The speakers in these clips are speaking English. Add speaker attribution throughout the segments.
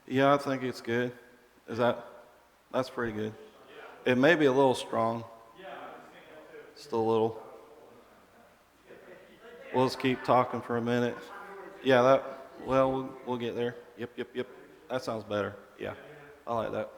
Speaker 1: Yeah, I think it's good. Is that's pretty good. It may be a little strong, just a little. We'll just keep talking for a minute. Yeah, we'll get there. Yep, yep, yep. That sounds better. Yeah, I like that.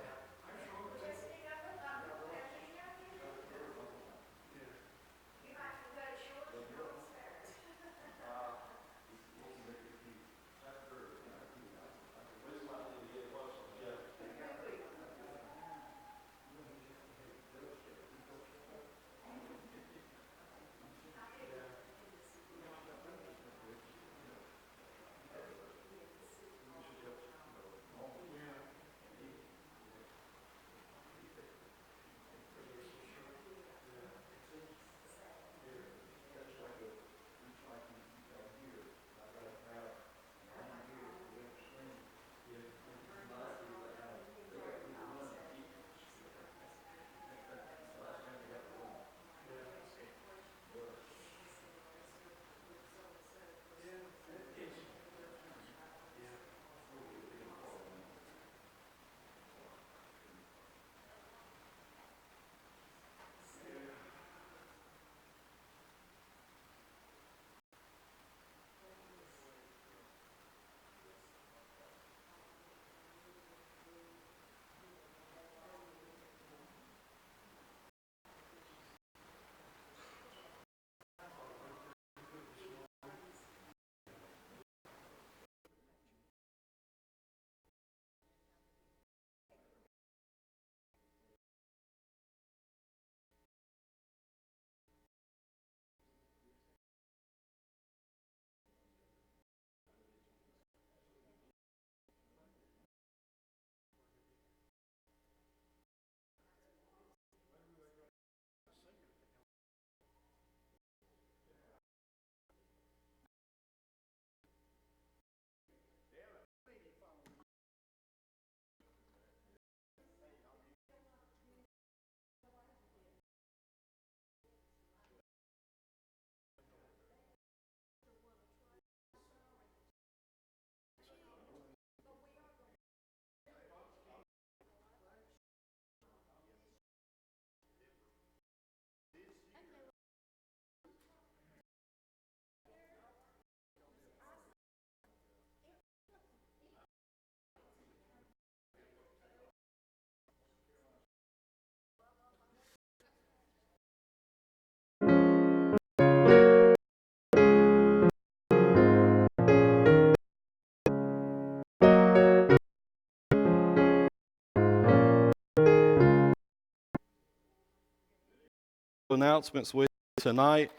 Speaker 1: Announcements with you tonight.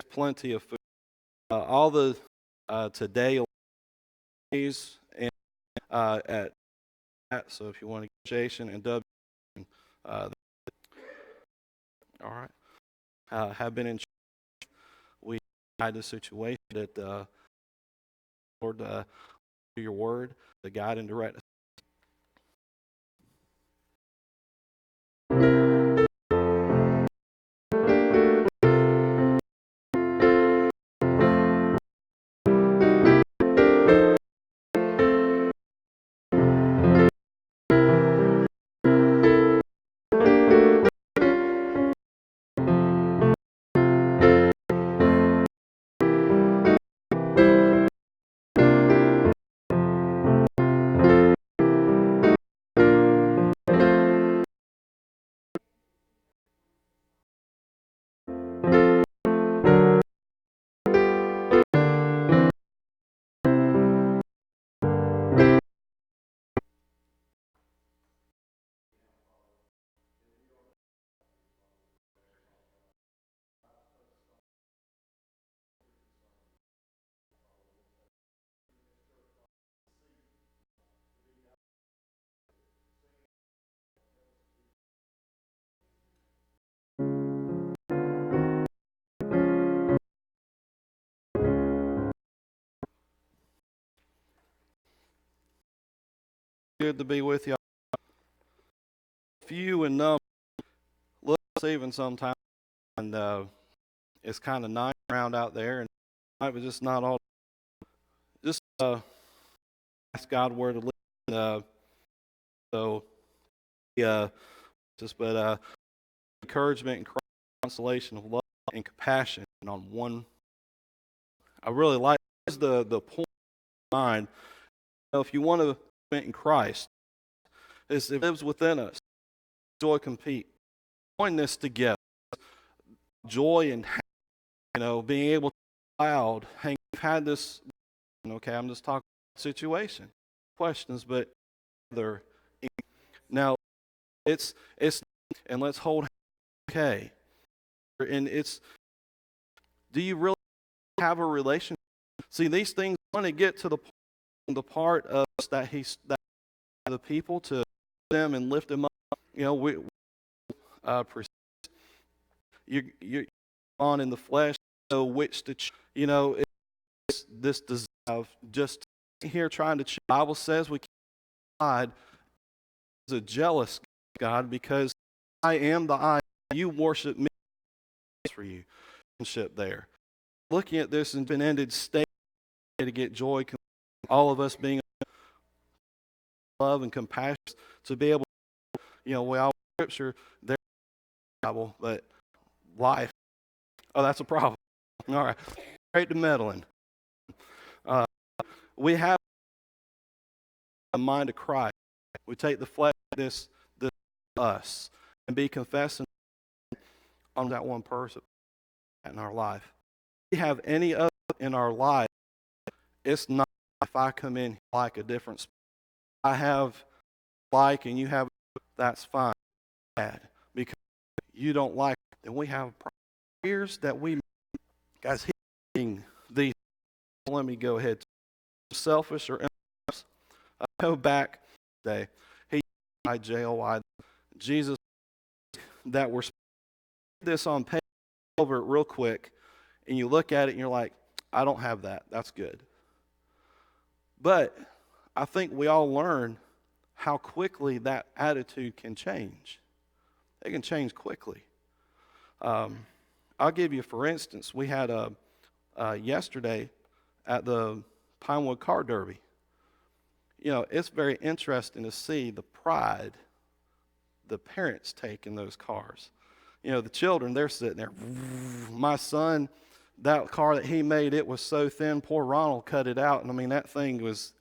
Speaker 1: Plenty of food. All the today and at so if you want to get Jason and W, uh, all right, have been in. We had the situation that Lord, your word, the guide and direct. Good to be with you. Few and number, little even sometimes, and it's kind of nice around out there, and it was just not all. Just ask God where to live so yeah, encouragement and consolation of love and compassion on one. I really like the point of mind. If you want to be in Christ, it lives within us. Joy compete. Join this together. Joy and being able to be loud. We've had this. Okay, I'm just talking about situation, questions, but they're now it's and let's hold. Okay, and it's. Do you really have a relationship? See, these things want to get to the part of us that that the people to them and lift them up. We you're on in the flesh, which to it's this desire of just here trying to. The Bible says we God is a jealous God because I am the I. You worship me for you. There, looking at this and been ended state to get joy. All of us being love and compassion to be able. We all scripture there, Bible, but life. Oh, that's a problem. All right, straight to meddling. We have a mind of Christ. We take the flesh, this us, and be confessing on that one person in our life. If we have any other in our life, it's not if I come in like a different. I have like and you have, that's fine. Because you don't like it, then we have prayers that we guys hitting these. Let me go ahead. Selfish or I go back today. He IJOI Jesus that we're this on page over it real quick, and you look at it and you're like, I don't have that. That's good. But I think we all learn how quickly that attitude can change. It can change quickly. I'll give you, for instance, we had yesterday at the Pinewood Car Derby. It's very interesting to see the pride the parents take in those cars. The children, they're sitting there. My son, that car that he made, it was so thin, poor Ronald cut it out. And I mean, that thing was,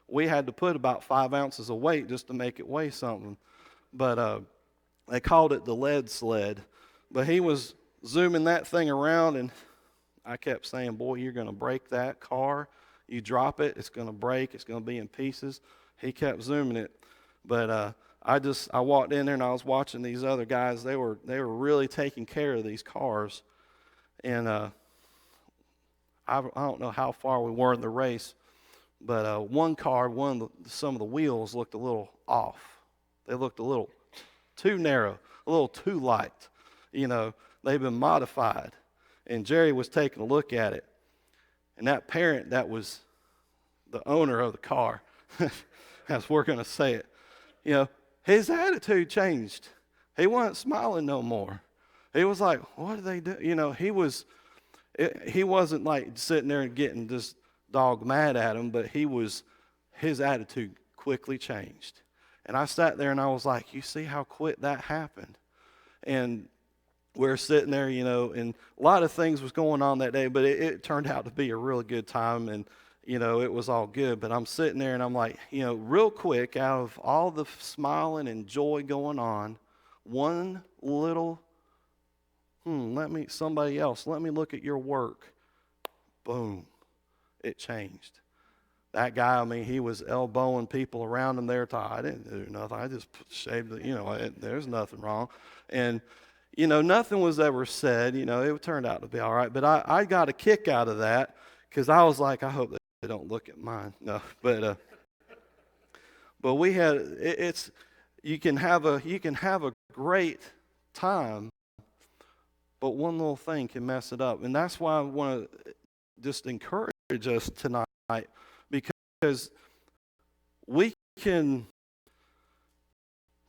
Speaker 1: we had to put about 5 ounces of weight just to make it weigh something. But they called it the lead sled. But he was zooming that thing around, and I kept saying, boy, you're going to break that car. You drop it, it's going to break. It's going to be in pieces. He kept zooming it. But I walked in there and I was watching these other guys. They were really taking care of these cars. And I don't know how far we were in the race, but one car, some of the wheels looked a little off. They looked a little too narrow, a little too light. They've been modified. And Jerry was taking a look at it. And that parent that was the owner of the car, as we're going to say it, his attitude changed. He wasn't smiling no more. He was like, what do they do? He wasn't like sitting there and getting just dog mad at him, but his attitude quickly changed. And I sat there and I was like, you see how quick that happened? And we're sitting there, and a lot of things was going on that day, but it turned out to be a really good time, and, it was all good. But I'm sitting there and I'm like, real quick, out of all the smiling and joy going on, one little, let me look at your work. Boom, it changed. That guy, I mean, he was elbowing people around him there. I didn't do nothing. I just shaved there's nothing wrong. And, nothing was ever said. It turned out to be all right. But I got a kick out of that because I was like, I hope they don't look at mine. No, but we had you can have a great time, but one little thing can mess it up. And that's why I want to just encourage us tonight, because we can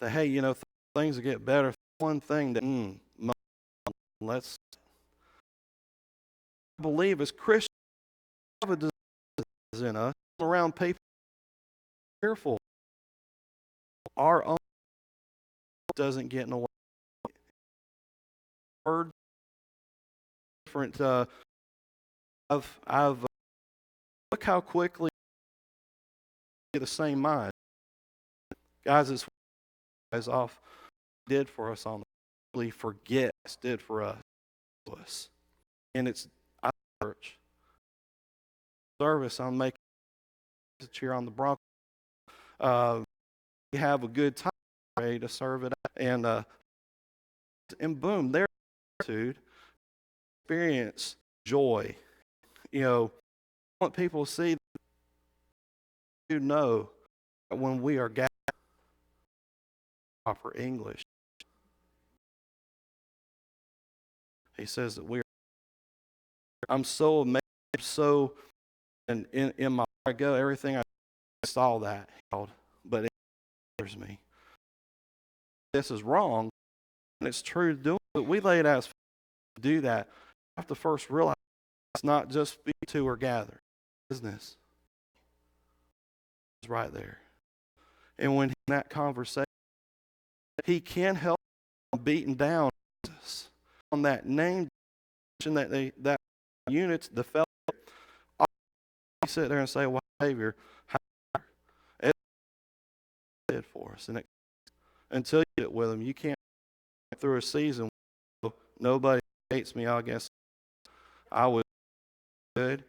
Speaker 1: say, hey, things will get better. One thing that let's believe as Christians in us around people careful. Our own doesn't get in the way. Heard different. I've look how quickly we get the same mind, guys. It's as off did for us on the forget did for us, and it's our church service. I'm making a cheer on the Broncos. We have a good time ready to serve it out. And boom, their attitude, experience joy. You know, I want people to see, you know, when we are gathered, proper English. He says that we are. I'm so amazed, and in my heart I go, everything I saw that, but it bothers me. This is wrong, and it's true to do it, but we lay it out to do that. You have to first realize it's not just be two or gather. Business is right there. And when in that conversation, he can help beating down on that name that unit, the fellowship. You sit there and say, well, Savior, it did for us. And until you get with him, you can't get through a season. Nobody hates me, I guess. I was good.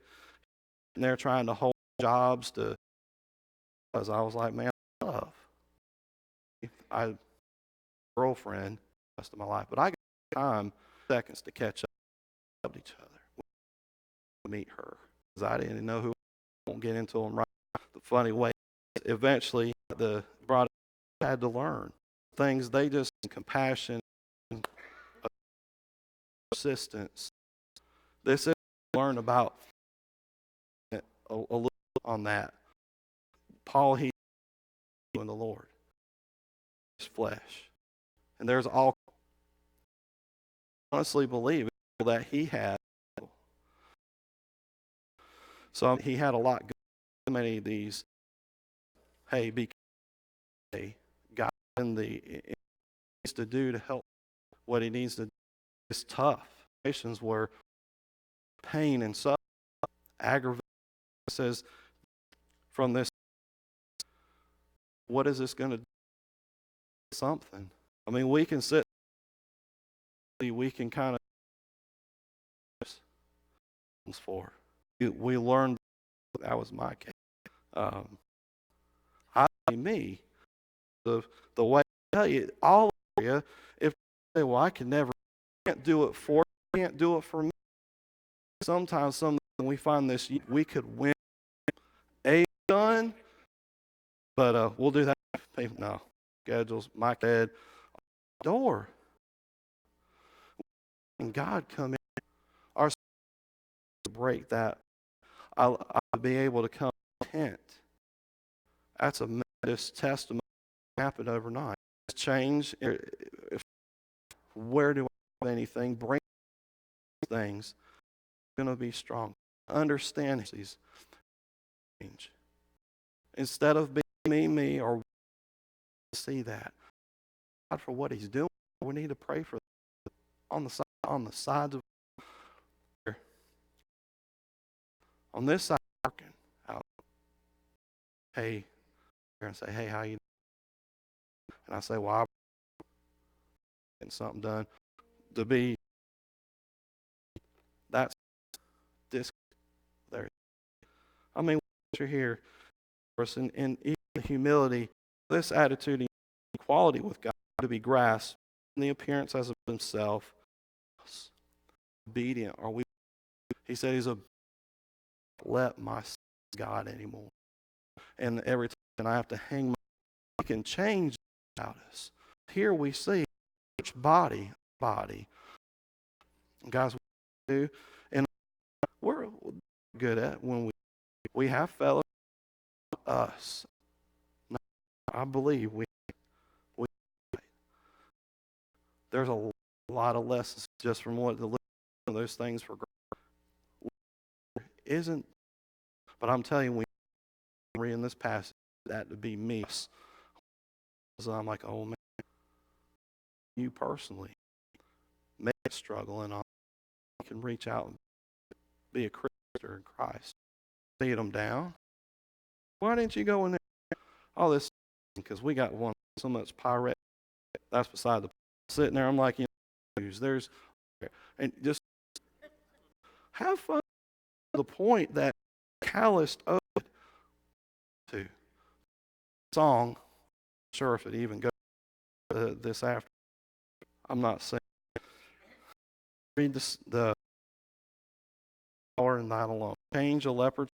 Speaker 1: And they're trying to hold jobs because I was like, man, I love. I girlfriend the rest of my life, but I got time, seconds to catch up with each other, to meet her, because I didn't know who. I won't get into them right the funny way. Eventually, the brother had to learn things. They just compassion, persistence. This is learn about a little on that. Paul, he in the Lord, his flesh, and there's all. Honestly, believe that he had. So he had a lot. Many of these. Hey, be God in the needs to do to help what he needs to do. It's tough. Situations where pain and suffering, aggravation says from this, what is this going to do? Something. I mean, we can sit, we can kind of for. We learned that was my case. Me, the way I tell you, all of you, if you say, well, I can't do it for you, can't do it for me. Sometimes we find this, we could win a gun, but we'll do that. No, schedules, my head, door. And God come in, our to break that. I'll be able to come content. That's a this testimony happened overnight. Change. Where do I have anything? Bring things. Going to be strong. Understand these change. Instead of being me, or see that God for what He's doing, we need to pray for on the sides of on this side working out. Hey, and say, hey, how you doing? And I say, well, I'm getting something done. To be, that's this there. I mean, you're here, person, in humility, this attitude and equality with God to be grasped in the appearance as of himself. Obedient are we? He said he's a let my God anymore. And every time I have to hang my, he can change about us. Here we see church body. Guys, we do, and we're good at when we have fellow us. I believe we there's a lot of lessons just from what the those things for isn't. But I'm telling you, we read in this passage, that to be me. So I'm like, oh man, you personally may be struggling on. You can reach out and be a Christian in Christ. Lead them down. Why didn't you go in there? All this because we got one so much pirate. That's beside the sitting there. I'm like, there's and just have fun to the point that calloused ode to song. Sure, if it even goes this after, I'm not saying. Read the power in that alone. Change a leopard